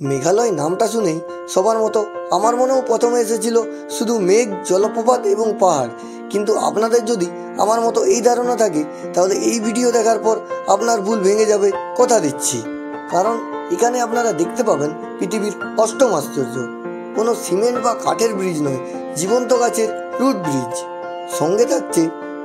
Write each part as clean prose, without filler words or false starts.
মেঘালয় নামটা শুনেই সবার মতো আমার মনেও প্রথমে এসেছিল শুধু মেঘ, জলপ্রপাত এবং পাহাড়। কিন্তু আপনাদের যদি আমার মতো এই ধারণা থাকে তাহলে এই ভিডিও দেখার পর আপনার ভুল ভেঙে যাবে, কথা দিচ্ছি। কারণ এখানে আপনারা দেখতে পাবেন পৃথিবীর অষ্টম আশ্চর্য। কোনো সিমেন্ট বা কাঠের ব্রিজ নয়, জীবন্ত গাছের রুট ব্রিজ। সঙ্গে থাকছে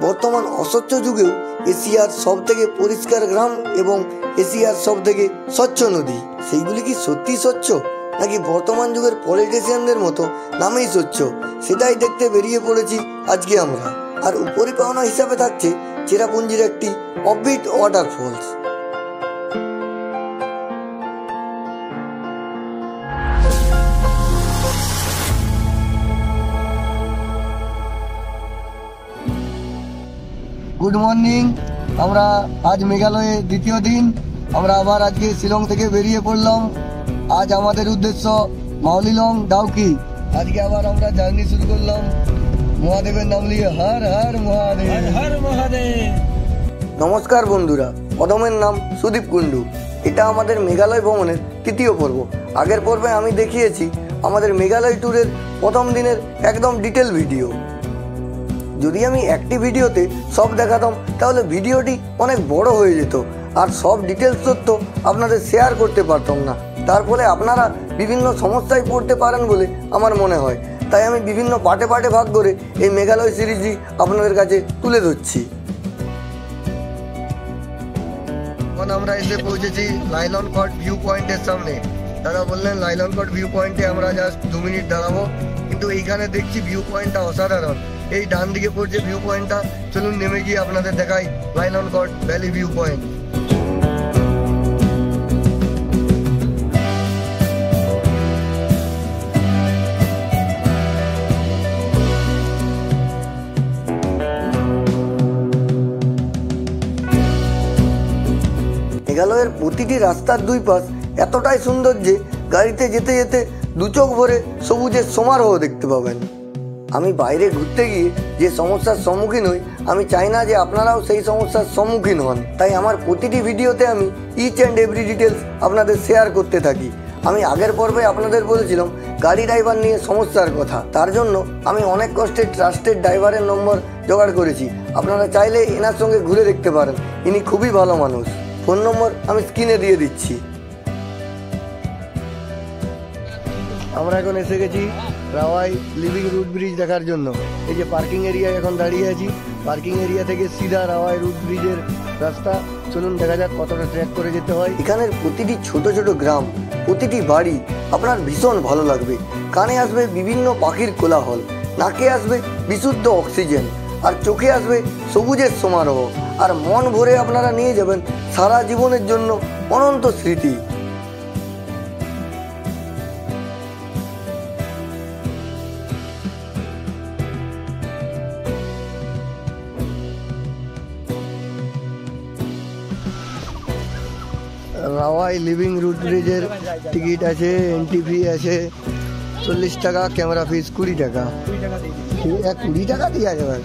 বর্তমান অস্বচ্ছ যুগেও এশিয়ার সব থেকে পরিষ্কার গ্রাম এবং এশিয়ার সব থেকে স্বচ্ছ নদী। সেইগুলি কি সত্যি স্বচ্ছ, নাকি বর্তমান যুগের পলিটিশিয়ানদের মতো নামেই স্বচ্ছ, সেটাই দেখতে বেরিয়ে পড়েছি আজকে আমরা। আর উপরি পাওনা হিসাবে থাকছে চেরাপুঞ্জির একটি অফবিট ওয়াটারফলস। Good morning. আমরা আজ মেঘালয়ে দ্বিতীয় দিন, আমরা আবার আজকে শিলং থেকে বেরিয়ে পড়লাম। আজ আমাদের উদ্দেশ্য মাউলিলং, ডাউকি। আজকে আবার আমরা জার্নি শুরু করলাম মহাদেবের নাম নিয়ে। হর হর মহাদেব, হর মহাদেব। নমস্কার বন্ধুরা, অদমের নাম সুদীপ কুন্ডু। এটা আমাদের মেঘালয় ভ্রমণের তৃতীয় পর্ব। আগের পর্বে আমি দেখিয়েছি আমাদের মেঘালয় ট্যুরের প্রথম দিনের একদম ডিটেল ভিডিও। যদি আমি একটি ভিডিওতে সব দেখাতাম তাহলে ভিডিওটি অনেক বড় হয়ে যেত আর সব ডিটেলস তথ্য আপনাদের শেয়ার করতে পারতাম না। তার ফলে আপনারা বিভিন্ন সমস্যায় পড়তে পারেন বলে আমার মনে হয়। তাই আমি বিভিন্ন পার্টে পার্টে ভাগ করে এই মেঘালয় সিরিজটি আপনাদের কাছে তুলে ধরছি। এখন আমরা এসে পৌঁছেছি লাইলন কট ভিউ পয়েন্টের সামনে। দাদা বললেন লাইলন কট ভিউ পয়েন্টে আমরা জাস্ট 2 মিনিট দাঁড়াবো, কিন্তু এইখানে দেখছি ভিউ পয়েন্টটা অসাধারণ। এই ডান দিকে পড়ছে ভিউ পয়েন্টটা। চলুন নেমে গিয়ে আপনাদের দেখাই লাইলন কট ভ্যালি ভিউ পয়েন্ট। মেঘালয়ের প্রতিটি রাস্তার দুই পাশ এতটাই সুন্দর যে গাড়িতে যেতে যেতে দু চোখ ভরে সবুজের সমারোহ দেখতে পাবেন। আমি বাইরে ঘুরতে গিয়ে যে সমস্যার সম্মুখীন হই, আমি চাই না যে আপনারাও সেই সমস্যার সম্মুখীন হন। তাই আমার প্রতিটি ভিডিওতে আমি ইচ অ্যান্ড এভরি ডিটেলস আপনাদের শেয়ার করতে থাকি। আমি আগের পর্বে আপনাদের বলেছিলাম গাড়ি ড্রাইভার নিয়ে সমস্যার কথা। তার জন্য আমি অনেক কষ্টে ট্রাস্টেড ড্রাইভারের নম্বর জোগাড় করেছি। আপনারা চাইলে এনার সঙ্গে ঘুরে দেখতে পারেন, ইনি খুবই ভালো মানুষ। ফোন নম্বর আমি স্ক্রিনে দিয়ে দিচ্ছি। আমরা এখন এসে গেছি রাওয়াই লিভিং রুট ব্রিজ দেখার জন্য। এই যে পার্কিং এরিয়া এখন দাঁড়িয়ে আছি, পার্কিং এরিয়া থেকে সিধা রাওয়াই রুট ব্রিজের রাস্তা। চলুন দেখা যাক কতটা ট্রেক করে যেতে হয়। এখানের প্রতিটি ছোট ছোট গ্রাম, প্রতিটি বাড়ি আপনার ভীষণ ভালো লাগবে। কানে আসবে বিভিন্ন পাখির কোলাহল, নাকে আসবে বিশুদ্ধ অক্সিজেন, আর চোখে আসবে সবুজের সমারোহ। আর মন ভরে আপনারা নিয়ে যাবেন সারা জীবনের জন্য অনন্ত স্মৃতি। রাওয়াই লিভিং রুট ব্রিজের টিকিট আছে, এন্ট্রি ফি আছে 40 টাকা, ক্যামেরা ফিস 20 টাকা। 20 টাকা দিয়ে যাবে।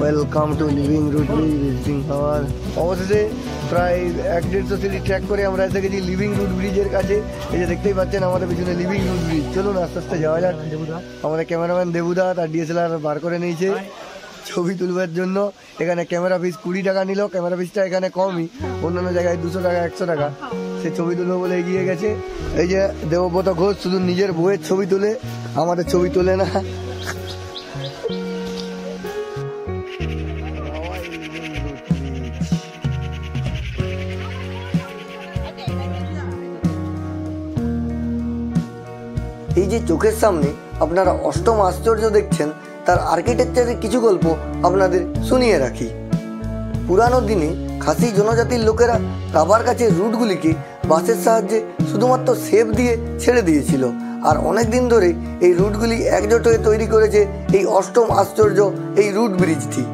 Welcome to living root bridge visiting hour. অবশেষে প্রায় 1-150 সিঁড়ি ট্র্যাক করে আমরা এসে গেছি লিভিং রুট ব্রিজের কাছে। এই যে দেখতেই পাচ্ছেন আমাদের পিছনে লিভিং রুট ব্রিজ। চলুন আস্তে আস্তে যাওয়া যাক। আমাদের ক্যামেরাম্যান দেবুদা তার DSLR বার করে নিয়েছে ছবি তুলবার জন্য। এখানে ক্যামেরা ফিস 20 টাকা নিল। ক্যামেরা ফিসটা এখানে কমই, অন্যান্য জায়গায় 200 টাকা 100 টাকা। সে ছবি তুলবে বলে এগিয়ে গেছে। এই যে দেবব্রত ঘোষ শুধু নিজের বইয়ের ছবি তোলে, আমাদের ছবি তোলে না। এই যে চোখের সামনে আপনারা অষ্টম আশ্চর্য দেখছেন, তার আর্কিটেকচারের কিছু গল্প আপনাদের শুনিয়ে রাখি। পুরানো দিনে খাসি জনজাতির লোকেরা রাবার গাছের রুটগুলিকে বাঁশের সাহায্যে শুধুমাত্র শেপ দিয়ে ছেড়ে দিয়েছিল। আর অনেক দিন ধরে এই রুটগুলি একজোট হয়ে তৈরি করেছে এই অষ্টম আশ্চর্য, এই রুট ব্রিজটি।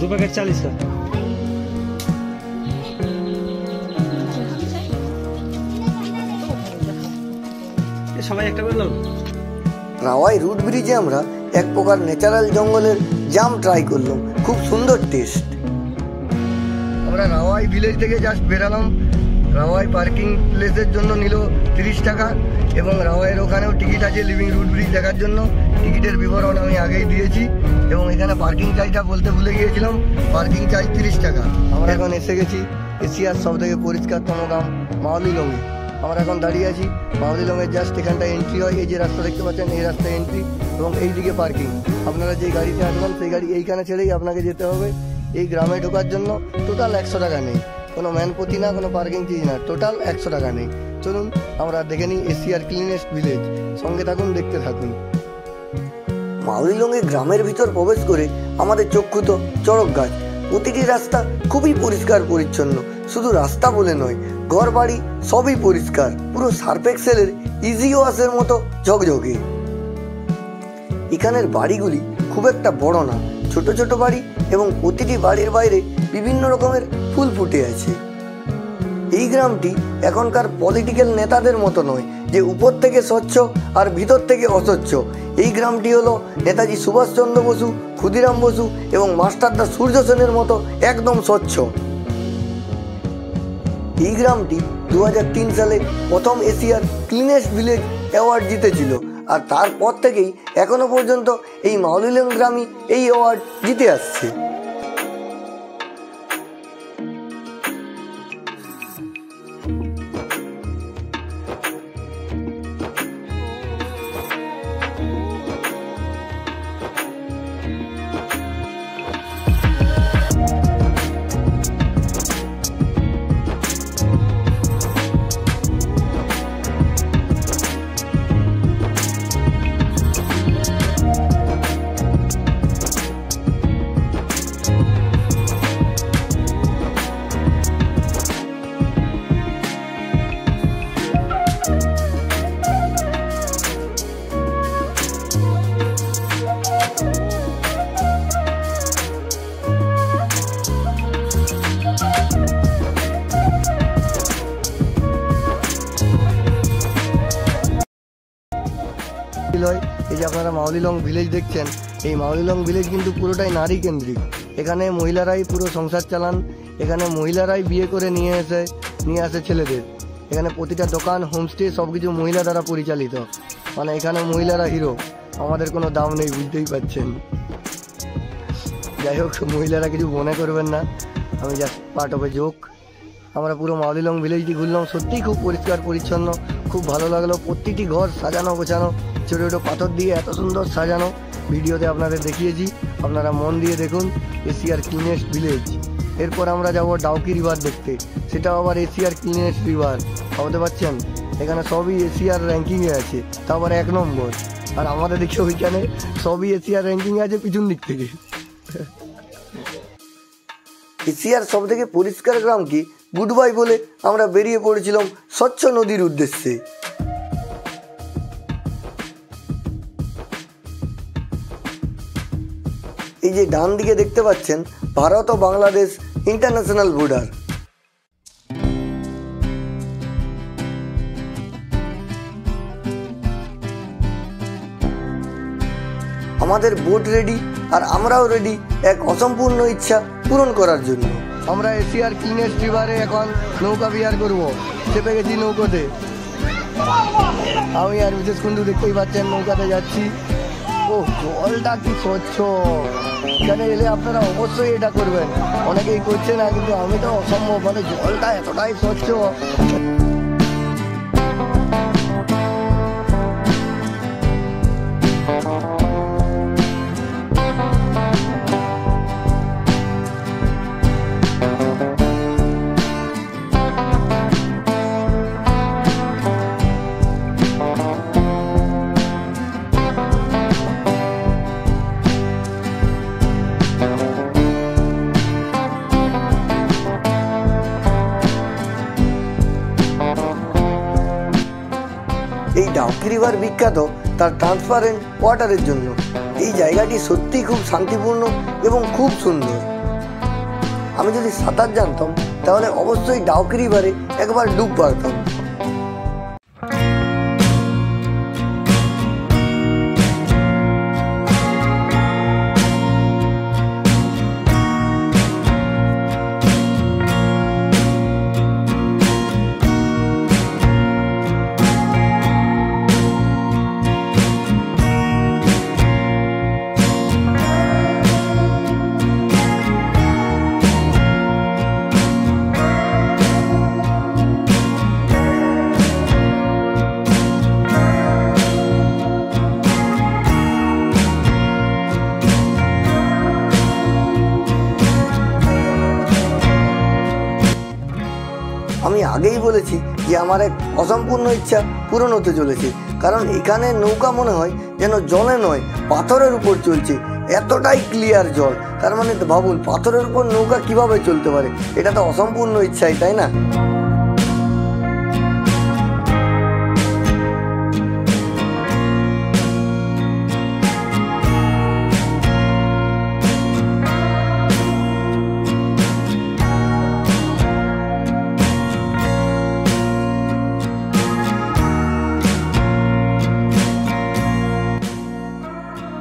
दो पैकेट 40 का। সবাই একটা করে নাও। রাওয়াই রুট ব্রিজে আমরা এক প্রকার ন্যাচারাল জঙ্গলের জাম ট্রাই করলাম, খুব সুন্দর টেস্ট। আমরা রাওয়াই ভিলেজ থেকে জাস্ট বেরালাম। রাওয়াই পার্কিং প্লেসের জন্য নিল 30 টাকা এবং রাওয়াইয়ের ওখানেও টিকিট আছে লিভিং রুট ব্রিজ দেখার জন্য। টিকিটের বিবরণ আমি আগেই দিয়েছি এবং এখানে পার্কিং চার্জটা বলতে ভুলে গিয়েছিলাম, পার্কিং চার্জ 30 টাকা। আমরা এখন এসে গেছি এশিয়ার সব থেকে পরিষ্কারতম গ্রাম মাওলিলংয়ে। আমরা এখন দাঁড়িয়ে আছি মাওলিলংয়ের জাস্ট এখানটা এন্ট্রি হয়, এই যে রাস্তা দেখতে পাচ্ছেন এই রাস্তায় এন্ট্রি এবং এই দিকে পার্কিং। আপনারা যে গাড়িতে আসবেন সেই গাড়ি এইখানে ছেড়েই আপনাকে যেতে হবে। এই গ্রামে ঢোকার জন্য টোটাল 100 টাকা নেই, কোনো ম্যান প্রতি না, কোনো পার্কিং চিজ না, টোটাল 100 টাকা নেই। চলুন আমরা দেখে নিই এশিয়ার ক্লিনেস্ট ভিলেজ। সঙ্গে থাকুন, দেখতে থাকুন। মাওলিলংয়ে গ্রামের ভিতর প্রবেশ করে আমাদের চক্ষুত চড়ক গাছ। প্রতিটি রাস্তা খুবই পরিষ্কার পরিচ্ছন্ন, শুধু রাস্তা বলে নয়, ঘর বাড়ি সবই পরিষ্কার, পুরো সার্ফ এক্সেলের ইজি ওয়াশের মতো ঝকঝকে। এখানের বাড়িগুলি খুব একটা বড় না, ছোট ছোট বাড়ি এবং প্রতিটি বাড়ির বাইরে বিভিন্ন রকমের ফুল ফুটে আছে। এই গ্রামটি এখনকার পলিটিক্যাল নেতাদের মতো নয় যে উপর থেকে স্বচ্ছ আর ভিতর থেকে অস্বচ্ছ। এই গ্রামটি হলো নেতাজি সুভাষচন্দ্র বসু, ক্ষুদিরাম বসু এবং মাস্টারদা সূর্য সেনের মতো একদম স্বচ্ছ। এই গ্রামটি 2003 সালে প্রথম এশিয়ার ক্লিনেস্ট ভিলেজ অ্যাওয়ার্ড জিতেছিল আর তারপর থেকেই এখনো পর্যন্ত এই মাওলিলং গ্রামই এই অ্যাওয়ার্ড জিতে আসছে। এই যে আপনারা মাওলিলং ভিলেজ দেখছেন, এই মাওলিলং ভিলেজ কিন্তু পুরোটাই নারী কেন্দ্রিক। এখানে মহিলারাই পুরো সংসার চালান, এখানে মহিলারাই বিয়ে করে নিয়ে আসে ছেলেদের। এখানে প্রতিটা দোকান, হোমস্টে সবকিছু মহিলা দ্বারা পরিচালিত, মানে এখানে মহিলারা হিরো, আমাদের কোনো দাম নেই, বুঝতেই পারছেন। যাই হোক, মহিলারা কিছু মনে করবেন না, আমি just part of a joke. আমরা পুরো মাওলিলং ভিলেজটি ঘুরলাম, সত্যিই খুব পরিষ্কার পরিচ্ছন্ন, খুব ভালো লাগলো। প্রতিটি ঘর সাজানো গোছানো, ছোটো ছোটো পাথর দিয়ে এত সুন্দর সাজানো। ভিডিওতে আপনাদের দেখিয়েছি, আপনারা মন দিয়ে দেখুন এশিয়ার ক্লিনেস্ট ভিলেজ। এরপর আমরা যাব ডাউকি রিভার দেখতে, সেটাও আবার এশিয়ার ক্লিনেস্ট রিভার। ভাবতে পারছেন এখানে সবই এশিয়ার র্যাঙ্কিংয়ে আছে, তা আবার 1 নম্বর। আর আমাদের দিকে ওইখানে সবই এশিয়ার র্যাঙ্কিংয়ে আছে পিছন দিক থেকে। এশিয়ার সব থেকে পরিষ্কার গ্রামকে গুড বাই বলে আমরা বেরিয়ে পড়েছিলাম স্বচ্ছ নদীর উদ্দেশ্যে। এই যে ডান দিকে দেখতে পাচ্ছেন ভারত ও বাংলাদেশ ইন্টারন্যাশনাল বর্ডার। আমাদের বোট রেডি আর আমরাও রেডি এক অসম্পূর্ণ ইচ্ছা পূরণ করার জন্য। আমরা এশিয়ার ক্লিনেস্ট রিভারে এখন নৌকা বিহার করবো। চেপে গেছি নৌকোতে, আমি আর বিশেষ কুন্ডু দেখতেই পাচ্ছেন নৌকাতে যাচ্ছি। ও জলটা কি স্বচ্ছ, এখানে এলে আপনারা অবশ্যই এটা করবেন। অনেকেই করছে না, কিন্তু আমি তো অসম্ভব, মানে জলটা এতটাই স্বচ্ছ। এই ডাউকি রিভার বিখ্যাত তার ট্রান্সপারেন্ট ওয়াটারের জন্য। এই জায়গাটি সত্যিই খুব শান্তিপূর্ণ এবং খুব সুন্দর। আমি যদি সাঁতার জানতাম তাহলে অবশ্যই ডাউকি রিভারে একবার ডুব মারতাম। আমি আগেই বলেছি যে আমার এক অসম্পূর্ণ ইচ্ছা পূরণ হতে চলেছে, কারণ এখানে নৌকা মনে হয় যেন জলে নয় পাথরের উপর চলছে, এতটাই ক্লিয়ার জল। তার মানে ভাবুন পাথরের উপর নৌকা কিভাবে চলতে পারে, এটা তো অসম্পূর্ণ ইচ্ছাই, তাই না?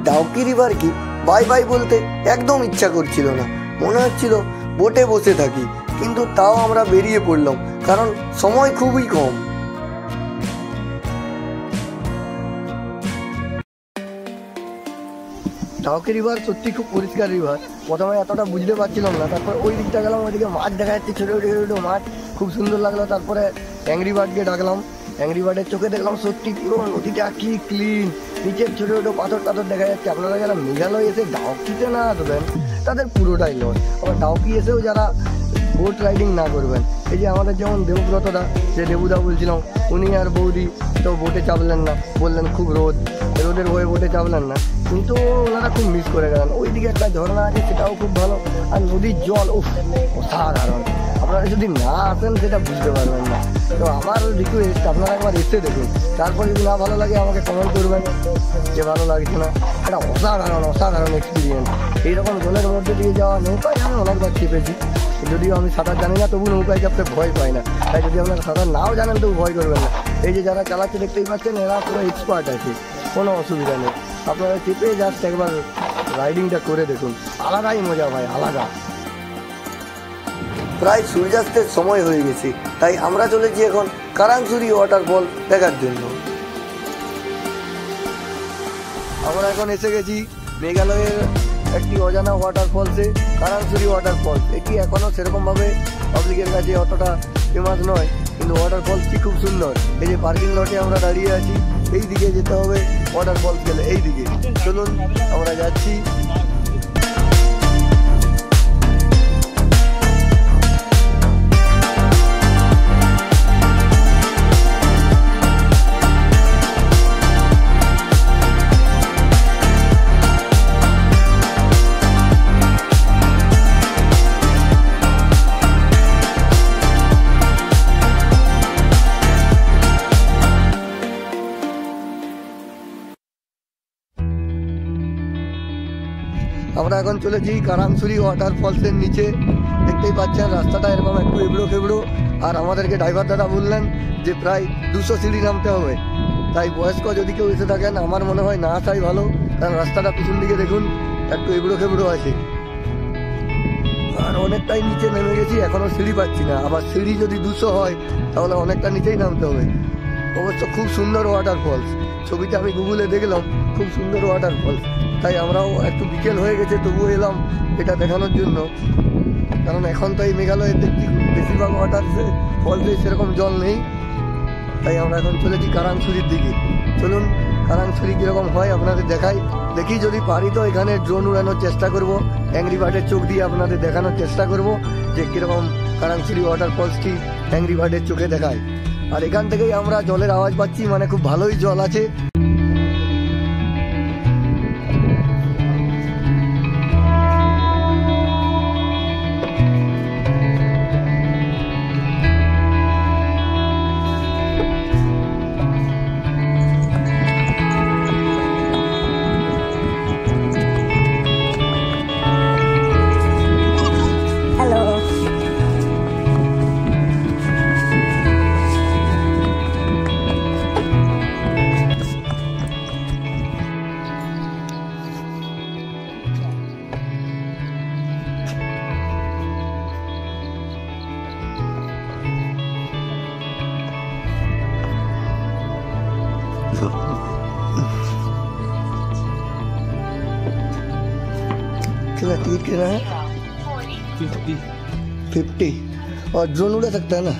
ডাউকি রিভার কি বাই বাই বলতে একদম ইচ্ছা করছিল না, মনে হচ্ছিল বোটে বসে থাকি, কিন্তু তাও আমরা বেরিয়ে পড়লাম কারণ সময় খুবই কম। ডাউকি রিভার সত্যি খুব পরিষ্কার রিভার। প্রথমে এতটা বুঝতে পারছিলাম না, তারপর ওই দিকটা গেলাম, ওইদিকে মাছ দেখা যাচ্ছে, ছোটো ছোটো ছোটো মাছ, খুব সুন্দর লাগলো। তারপরে অ্যাংরি বার্ডকে ডাকলাম, অ্যাংরি বার্ডের চোখে দেখলাম সত্যি পুরো নদীটা কি ক্লিন, নিচের ছোটো ছোটো পাথর টাথর দেখা যাচ্ছে। আপনারা যারা মেঘালয় এসে ডাউকিতে না আসবেন তাদের পুরোটাই লস। আবার ডাউকি এসেও যারা বোট রাইডিং না করবেন, এই যে আমাদের যেমন দেবব্রতদা, যে দেবুদা বলছিলাম, উনি আর বৌদি তো বোটে চাপলেন না, বললেন খুব রোদের বয়ে বোটে চাপলেন না, কিন্তু ওনারা খুব মিস করে গেলেন। ওইদিকে একটা ঝর্ণা আছে, সেটাও খুব ভালো, আর নদীর জল অসাধারণ। আপনারা যদি না আসেন সেটা বুঝতে পারবেন না। তো আমার রিকোয়েস্ট, আপনারা একবার এসে দেখুন, তারপর যদি না ভালো লাগে আমাকে কমেন্ট করবেন যে ভালো লাগছে না। এটা অসাধারণ এক্সপিরিয়েন্স। এইরকম জলের মধ্যে দিয়ে যাওয়া, নৌকায় আমি অনেকবার চেপেছি, যদিও আমি সাঁতার জানি না, তবু নৌকায় চাপতে ভয় পাই না। তাই যদি আপনারা সাঁতার নাও জানেন তবু ভয় করবেন না। এই যে যারা চালাচ্ছে দেখতেই পাচ্ছেন, এরা পুরো এক্সপার্ট আছে, কোনো অসুবিধা নেই। আপনারা চেপে জাস্ট একবার রাইডিংটা করে দেখুন, আলাদাই মজা ভাই, আলাদা। প্রায় সূর্যাস্তের সময় হয়ে গেছে, তাই আমরা চলেছি এখন কারাংসুরি ওয়াটারফল দেখার জন্য। আমরা এখন এসে গেছি মেঘালয়ের একটি অজানা ওয়াটারফলসে, কারাংসুরি ওয়াটারফলস। এটি এখনও সেরকমভাবে পাবলিকের কাছে অতটা ফেমাস নয়, কিন্তু ওয়াটারফলসটি খুব সুন্দর। এই যে পার্কিং লটে আমরা দাঁড়িয়ে আছি, এই দিকে যেতে হবে ওয়াটারফলস গেলে, এই দিকে চলুন আমরা যাচ্ছি। আমরা এখন চলেছি কারাংসুরি ওয়াটারফলসের নিচে। দেখতেই পাচ্ছেন রাস্তাটা এরকম একটু এবড়ো খেবড়ো, আর আমাদেরকে ড্রাইভার দাদা বললেন যে প্রায় 200 সিঁড়ি নামতে হবে। তাই বয়স্ক যদি কেউ এসে থাকেন, আমার মনে হয় না আসাই ভালো, কারণ রাস্তাটা পিছন দিকে দেখুন একটু এবড়ো খেবড়ো আছে, আর অনেকটাই নিচে নেমে গেছি, এখনো সিঁড়ি পাচ্ছি না। আবার সিঁড়ি যদি 200 হয় তাহলে অনেকটা নিচেই নামতে হবে। অবশ্য খুব সুন্দর ওয়াটারফলস, ছবিটা আমি গুগলে দেখলাম, খুব সুন্দর ওয়াটারফলস। তাই আমরাও একটু বিকেল হয়ে গেছে তবুও এলাম এটা দেখানোর জন্য, কারণ এখন তো এই মেঘালয়ের দেখছি বেশিরভাগ ফলসে সেরকম জল নেই। তাই আমরা এখন চলেছি কারাংসুরির দিকে। চলুন কারাংসুরি কীরকম হয় আপনাদের দেখাই। দেখি যদি পারি তো এখানে ড্রোন উড়ানোর চেষ্টা করব, অ্যাংরি বার্ডের চোখ দিয়ে আপনাদের দেখানোর চেষ্টা করব যে কীরকম কারাংসুরি ওয়াটারফলসটি অ্যাংরি বার্ডের চোখে দেখায়। আর এখান থেকেই আমরা জলের আওয়াজ পাচ্ছি, মানে খুব ভালোই জল আছে। कितना टिकट कितना है? 50। और ड्रोन उड़ा सकता है ना?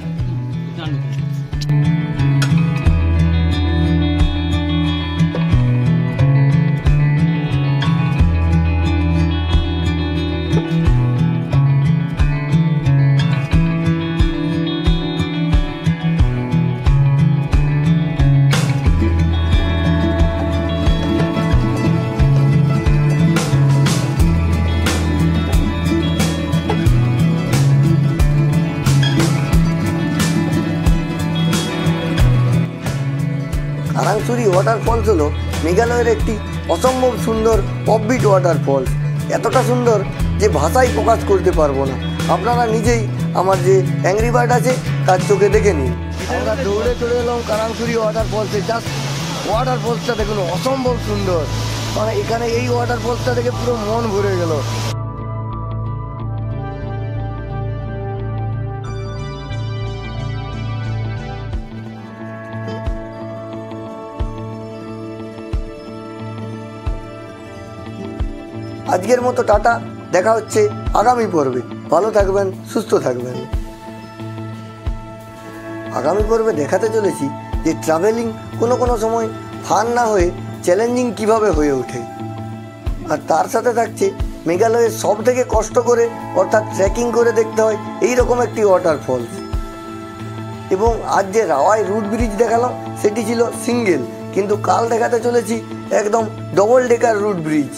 কারাংসুরি ওয়াটারফলস হলো মেঘালয়ের একটি অসম্ভব সুন্দর অফবিট ওয়াটারফলস। এতটা সুন্দর যে ভাষায় প্রকাশ করতে পারবো না। আপনারা নিজেই আমার যে অ্যাংরি বার্ড আছে তার চোখে দেখে নিন। আমরা দৌড়ে চলে এলাম কারাংসুরি ওয়াটারফলসে। জাস্ট ওয়াটারফলসটা দেখুন, অসম্ভব সুন্দর। মানে এখানে এই ওয়াটারফলসটা দেখে পুরো মন ভরে গেল। আজকের মতো টাটা, দেখা হচ্ছে আগামী পর্বে। ভালো থাকবেন, সুস্থ থাকবেন। আগামী পর্বে দেখাতে চলেছি যে ট্রাভেলিং কোনো সময় ফান না হয়ে চ্যালেঞ্জিং কিভাবে হয়ে ওঠে। আর তার সাথে থাকছে মেঘালয়ের সব থেকে কষ্ট করে অর্থাৎ ট্রেকিং করে দেখতে হয় এই রকম একটি ওয়াটারফলস। এবং আজ যে রাওয়াই রুট ব্রিজ দেখালাম সেটি ছিল সিঙ্গেল, কিন্তু কাল দেখাতে চলেছি একদম ডবল ডেকার রুট ব্রিজ।